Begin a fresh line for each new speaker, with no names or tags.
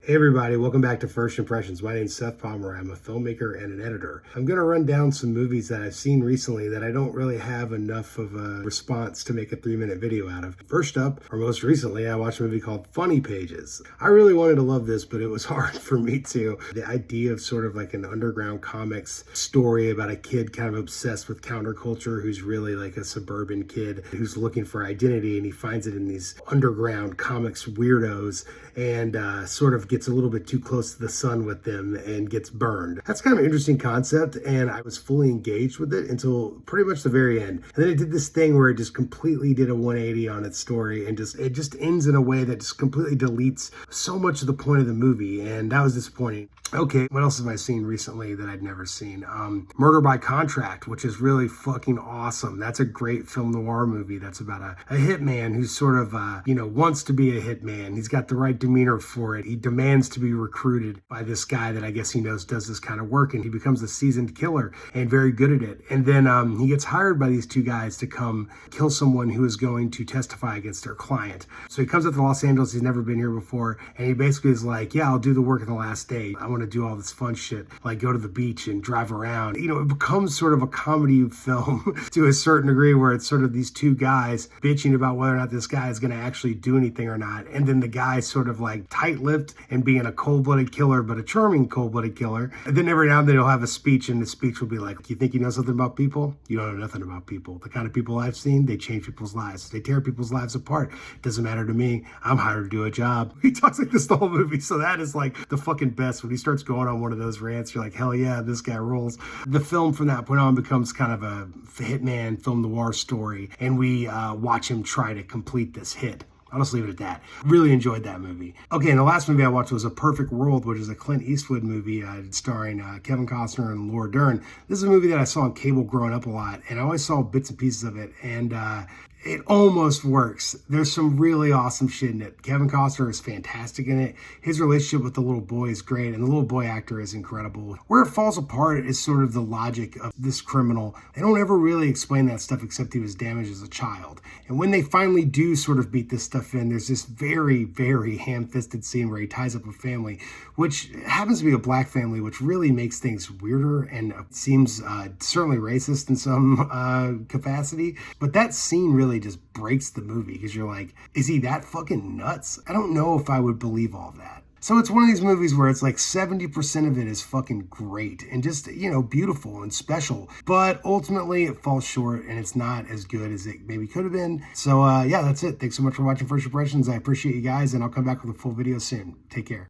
Hey everybody, welcome back to First Impressions. My name's Seth Palmer. I'm a filmmaker and an editor. I'm going to run down some movies that I've seen recently that I don't really have enough of a response to make a 3-minute video out of. First up, or most recently, I watched a movie called Funny Pages. I really wanted to love this, but it was hard for me to. The idea of sort of like an underground comics story about a kid kind of obsessed with counterculture who's really like a suburban kid who's looking for identity, and he finds it in these underground comics weirdos and sort of gets a little bit too close to the sun with them and gets burned. That's kind of an interesting concept, and I was fully engaged with it until pretty much the very end. And then it did this thing where it just completely did a 180 on its story, and it just ends in a way that just completely deletes so much of the point of the movie, and that was disappointing. Okay, what else have I seen recently that I'd never seen? Murder by Contract, which is really fucking awesome. That's a great film noir movie that's about a hitman who's sort of, wants to be a hitman. He's got the right demeanor for it. He demands to be recruited by this guy that I guess he knows does this kind of work, and he becomes a seasoned killer and very good at it. And then he gets hired by these two guys to come kill someone who is going to testify against their client. So he comes up to Los Angeles. He's never been here before, and he basically is like, yeah, I'll do the work in the last day. I want to do all this fun shit, like go to the beach and drive around. It becomes sort of a comedy film to a certain degree, where it's sort of these two guys bitching about whether or not this guy is going to actually do anything or not. And then the guy sort of like tight-lipped and being a cold-blooded killer, but a charming cold-blooded killer. And then every now and then he'll have a speech, and the speech will be like, you think you know something about people? You don't know nothing about people. The kind of people I've seen, they change people's lives. They tear people's lives apart. It doesn't matter to me. I'm hired to do a job. He talks like this the whole movie. So that is like the fucking best. When he starts going on one of those rants, you're like, hell yeah, this guy rules. The film from that point on becomes kind of a hitman film noir story, and we watch him try to complete this hit. I'll just leave it at that. Really enjoyed that movie. Okay, and the last movie I watched was A Perfect World, which is a Clint Eastwood movie starring Kevin Costner and Laura Dern. This is a movie that I saw on cable growing up a lot, and I always saw bits and pieces of it, and it almost works. There's some really awesome shit in it. Kevin Costner is fantastic in it. His relationship with the little boy is great, and the little boy actor is incredible. Where it falls apart is sort of the logic of this criminal. They don't ever really explain that stuff except he was damaged as a child. And when they finally do sort of beat this stuff in, there's this very, very ham-fisted scene where he ties up a family, which happens to be a black family, which really makes things weirder and seems certainly racist in some capacity. But that scene really just breaks the movie, because you're like, is he that fucking nuts? I don't know if I would believe all that. So it's one of these movies where it's like 70% of it is fucking great and just, beautiful and special. But ultimately it falls short, and it's not as good as it maybe could have been. So yeah, that's it. Thanks so much for watching First Impressions. I appreciate you guys, and I'll come back with a full video soon. Take care.